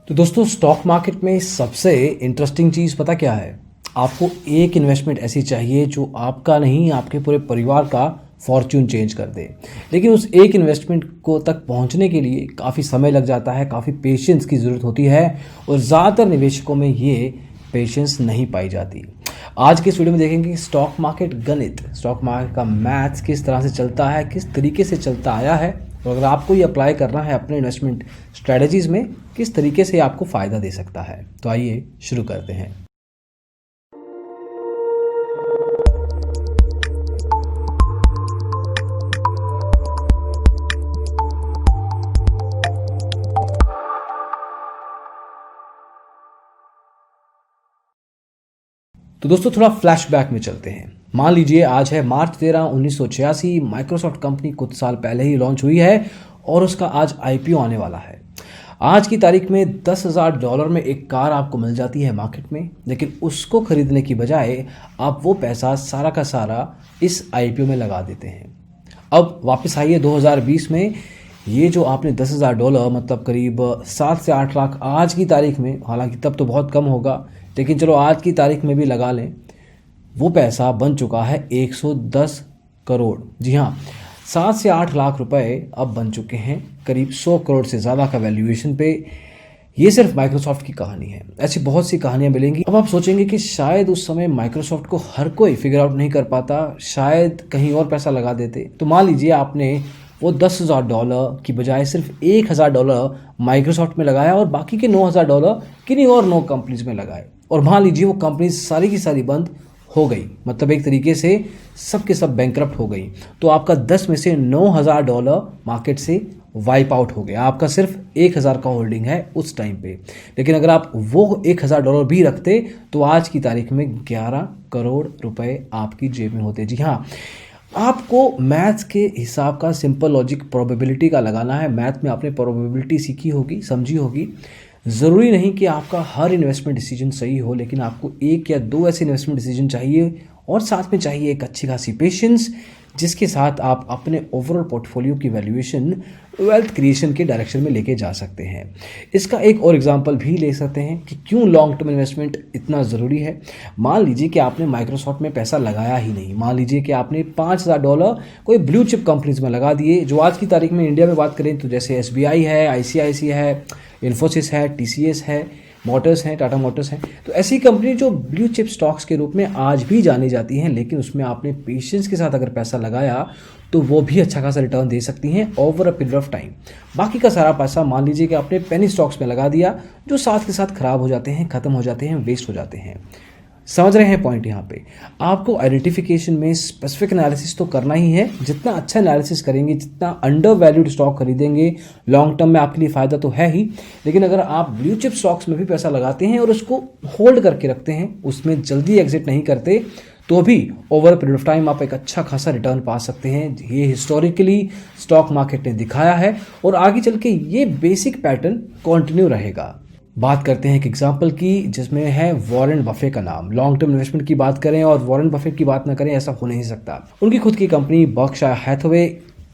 तो दोस्तों stock market में सबसे इंटरेस्टिंग चीज़ पता क्या है? आपको एक इन्वेस्टमेंट ऐसी चाहिए जो आपका नहीं आपके पूरे परिवार का फॉर्च्यून चेंज कर दे। लेकिन उस एक इन्वेस्टमेंट को तक पहुंचने के लिए काफ़ी समय लग जाता है, काफ़ी पेशेंस की ज़रूरत होती है और ज़्यादातर निवेशकों में ये पेशेंस नहीं पाई जाती। आज के इस वीडियो में देखेंगे स्टॉक मार्केट गणित, स्टॉक मार्केट का मैथ्स किस तरह से चलता है, किस तरीके से चलता आया है और अगर आपको ये अप्लाई करना है अपने इन्वेस्टमेंट स्ट्रेटजीज़ में किस तरीके से आपको फ़ायदा दे सकता है। तो आइए शुरू करते हैं। तो दोस्तों थोड़ा फ्लैशबैक में चलते हैं। मान लीजिए आज है मार्च 13, 1986। माइक्रोसॉफ्ट कंपनी कुछ साल पहले ही लॉन्च हुई है और उसका आज आईपीओ आने वाला है। आज की तारीख में $10,000 में एक कार आपको मिल जाती है मार्केट में, लेकिन उसको खरीदने की बजाय आप वो पैसा सारा का सारा इस आईपीओ में लगा देते हैं। अब वापस आइए 2020 में, ये जो आपने $10,000 मतलब करीब 7 से 8 लाख आज की तारीख में, हालांकि तब तो बहुत कम होगा लेकिन चलो आज की तारीख में भी लगा लें, वो पैसा बन चुका है 110 करोड़। जी हाँ, 7 से 8 लाख रुपए अब बन चुके हैं करीब 100 करोड़ से ज़्यादा का वैल्यूएशन पे। ये सिर्फ माइक्रोसॉफ्ट की कहानी है, ऐसी बहुत सी कहानियां मिलेंगी। अब आप सोचेंगे कि शायद उस समय माइक्रोसॉफ्ट को हर कोई फिगर आउट नहीं कर पाता, शायद कहीं और पैसा लगा देते। तो मान लीजिए आपने वो $10,000 की बजाय सिर्फ $1,000 माइक्रोसॉफ्ट में लगाया और बाकी के $9,000 किन्हीं और 9 कंपनीज में लगाए और मान लीजिए वो कंपनी सारी की सारी बंद हो गई, मतलब एक तरीके से सब के सब बैंकरप्ट हो गई। तो आपका 10 में से $9,000 मार्केट से वाइप आउट हो गया। आपका सिर्फ 1,000 का होल्डिंग है उस टाइम पे, लेकिन अगर आप वो $1,000 भी रखते तो आज की तारीख में 11 करोड़ रुपए आपकी जेब में होते। जी हाँ, आपको मैथ्स के हिसाब का सिंपल लॉजिक प्रोबेबिलिटी का लगाना है। मैथ में आपने प्रोबेबिलिटी सीखी होगी, समझी होगी। ज़रूरी नहीं कि आपका हर इन्वेस्टमेंट डिसीजन सही हो, लेकिन आपको 1 या 2 ऐसे इन्वेस्टमेंट डिसीजन चाहिए और साथ में चाहिए एक अच्छी खासी पेशेंस, जिसके साथ आप अपने ओवरऑल पोर्टफोलियो की वैल्यूएशन वेल्थ क्रिएशन के डायरेक्शन में लेके जा सकते हैं। इसका एक और एग्जांपल भी ले सकते हैं कि क्यों लॉन्ग टर्म इन्वेस्टमेंट इतना ज़रूरी है। मान लीजिए कि आपने माइक्रोसॉफ्ट में पैसा लगाया ही नहीं, मान लीजिए कि आपने $5,000 कोई ब्लू चिप कंपनीज में लगा दिए, जो आज की तारीख में इंडिया में बात करें तो जैसे SBI है, ICICI है, इन्फोसिस है, TCS है, मोटर्स हैं, टाटा मोटर्स हैं। तो ऐसी कंपनी जो ब्लू चिप स्टॉक्स के रूप में आज भी जानी जाती हैं, लेकिन उसमें आपने पेशेंस के साथ अगर पैसा लगाया तो वो भी अच्छा खासा रिटर्न दे सकती हैं over a period of time. बाकी का सारा पैसा मान लीजिए कि आपने पेनी स्टॉक्स में लगा दिया, जो साथ के साथ खराब हो जाते हैं, खत्म हो जाते हैं, वेस्ट हो जाते हैं। समझ रहे हैं पॉइंट? यहाँ पे आपको आइडेंटिफिकेशन में स्पेसिफिक एनालिसिस तो करना ही है। जितना अच्छा एनालिसिस करेंगे, जितना अंडर वैल्यूड स्टॉक खरीदेंगे, लॉन्ग टर्म में आपके लिए फ़ायदा तो है ही, लेकिन अगर आप ब्लू चिप स्टॉक्स में भी पैसा लगाते हैं और उसको होल्ड करके रखते हैं, उसमें जल्दी एग्जिट नहीं करते, तो भी ओवर पीरियड ऑफ टाइम आप एक अच्छा खासा रिटर्न पा सकते हैं। ये हिस्टोरिकली स्टॉक मार्केट ने दिखाया है और आगे चल के ये बेसिक पैटर्न कंटिन्यू रहेगा। बात करते हैं एक एग्जांपल की, जिसमें है वॉरेन बफे का नाम। लॉन्ग टर्म इन्वेस्टमेंट की बात करें और वॉरेन बफेट की बात ना करें, ऐसा हो नहीं सकता। उनकी खुद की कंपनी बर्कशायर हैथवे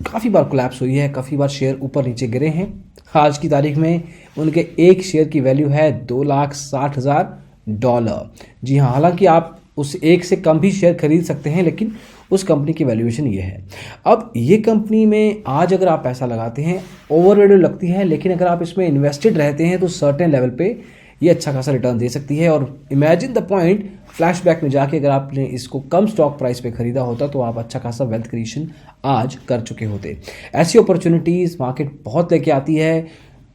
काफ़ी बार कोलैप्स हुई है, काफ़ी बार शेयर ऊपर नीचे गिरे हैं। आज की तारीख में उनके एक शेयर की वैल्यू है $2,60,000। जी हाँ, हालांकि आप उस एक से कम भी शेयर खरीद सकते हैं, लेकिन उस कंपनी की वैल्यूएशन ये है। अब ये कंपनी में आज अगर आप पैसा लगाते हैं, ओवरवैल्यू लगती है, लेकिन अगर आप इसमें इन्वेस्टेड रहते हैं तो सर्टेन लेवल पे ये अच्छा खासा रिटर्न दे सकती है। और इमेजिन द पॉइंट, फ्लैशबैक में जाके अगर आपने इसको कम स्टॉक प्राइस पे खरीदा होता तो आप अच्छा खासा वेल्थ क्रिएशन आज कर चुके होते। ऐसी अपॉर्चुनिटीज़ मार्केट बहुत लेके आती है।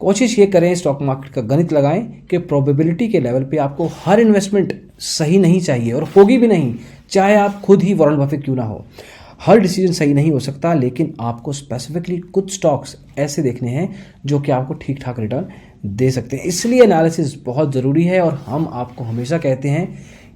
कोशिश ये करें, स्टॉक मार्केट का गणित लगाएं कि प्रोबेबिलिटी के लेवल पे आपको हर इन्वेस्टमेंट सही नहीं चाहिए और होगी भी नहीं, चाहे आप खुद ही वॉरेन बफेट क्यों ना हो। हर डिसीजन सही नहीं हो सकता, लेकिन आपको स्पेसिफिकली कुछ स्टॉक्स ऐसे देखने हैं जो कि आपको ठीक ठाक रिटर्न दे सकते हैं। इसलिए एनालिसिस बहुत ज़रूरी है और हम आपको हमेशा कहते हैं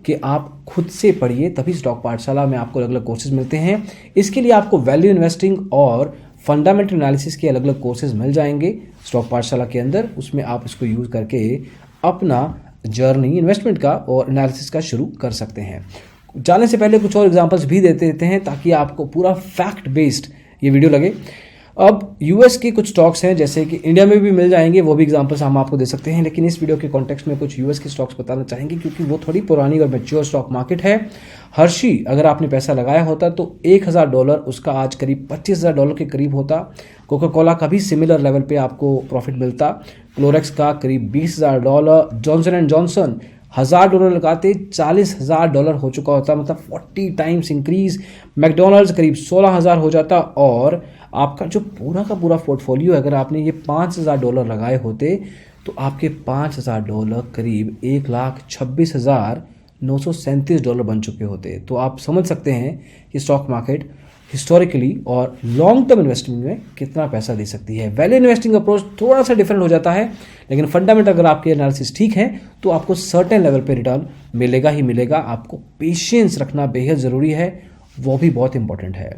कि आप खुद से पढ़िए, तभी स्टॉक पाठशाला में आपको अलग अलग कोर्सेज मिलते हैं। इसके लिए आपको वैल्यू इन्वेस्टिंग और फंडामेंटल एनालिसिस के अलग अलग कोर्सेज मिल जाएंगे स्टॉक पाठशाला के अंदर। उसमें आप इसको यूज़ करके अपना जर्नी इन्वेस्टमेंट का और एनालिसिस का शुरू कर सकते हैं। जाने से पहले कुछ और एग्जांपल्स भी देते हैं ताकि आपको पूरा फैक्ट बेस्ड ये वीडियो लगे। अब यूएस के कुछ स्टॉक्स हैं जैसे कि इंडिया में भी मिल जाएंगे, वो भी एग्जांपल्स हम आपको दे सकते हैं, लेकिन इस वीडियो के कॉन्टेक्स्ट में कुछ यूएस के स्टॉक्स बताना चाहेंगे क्योंकि वो थोड़ी पुरानी और मैच्योर स्टॉक मार्केट है। हर्शी अगर आपने पैसा लगाया होता तो $1,000 उसका आज करीब $25,000 के करीब होता। कोका कोला का भी सिमिलर लेवल पे आपको प्रॉफिट मिलता। क्लोरेक्स का करीब $20,000। जॉनसन एंड जॉनसन $1,000 लगाते $40,000 हो चुका होता, मतलब 40 टाइम्स इंक्रीज। मैकडोनल्ड्स करीब 16,000 हो जाता और आपका जो पूरा का पूरा पोर्टफोलियो अगर आपने ये $5,000 लगाए होते तो आपके $5,000 करीब $1,26,937 बन चुके होते। तो आप समझ सकते हैं कि स्टॉक मार्केट हिस्टोरिकली और लॉन्ग टर्म इन्वेस्टमेंट में कितना पैसा दे सकती है। वैल्यू इन्वेस्टिंग अप्रोच थोड़ा सा डिफरेंट हो जाता है, लेकिन फंडामेंटल अगर आपके एनालिसिस ठीक है तो आपको सर्टेन लेवल पे रिटर्न मिलेगा ही मिलेगा। आपको पेशेंस रखना बेहद ज़रूरी है, वो भी बहुत इंपॉर्टेंट है।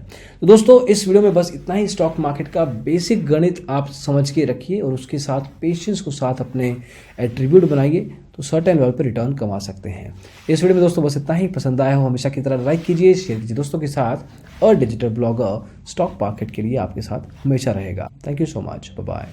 तो दोस्तों इस वीडियो में बस इतना ही। स्टॉक मार्केट का बेसिक गणित आप समझ के रखिए और उसके साथ पेशेंस को साथ अपने एट्रीब्यूट बनाइए तो सर्टेन लेवल पर रिटर्न कमा सकते हैं। इस वीडियो में दोस्तों बस इतना ही। पसंद आया हो हमेशा की तरह लाइक कीजिए, शेयर कीजिए दोस्तों के साथ। और डिजिटल ब्लॉगर स्टॉक मार्केट के लिए आपके साथ हमेशा रहेगा। Thank you so much, bye bye.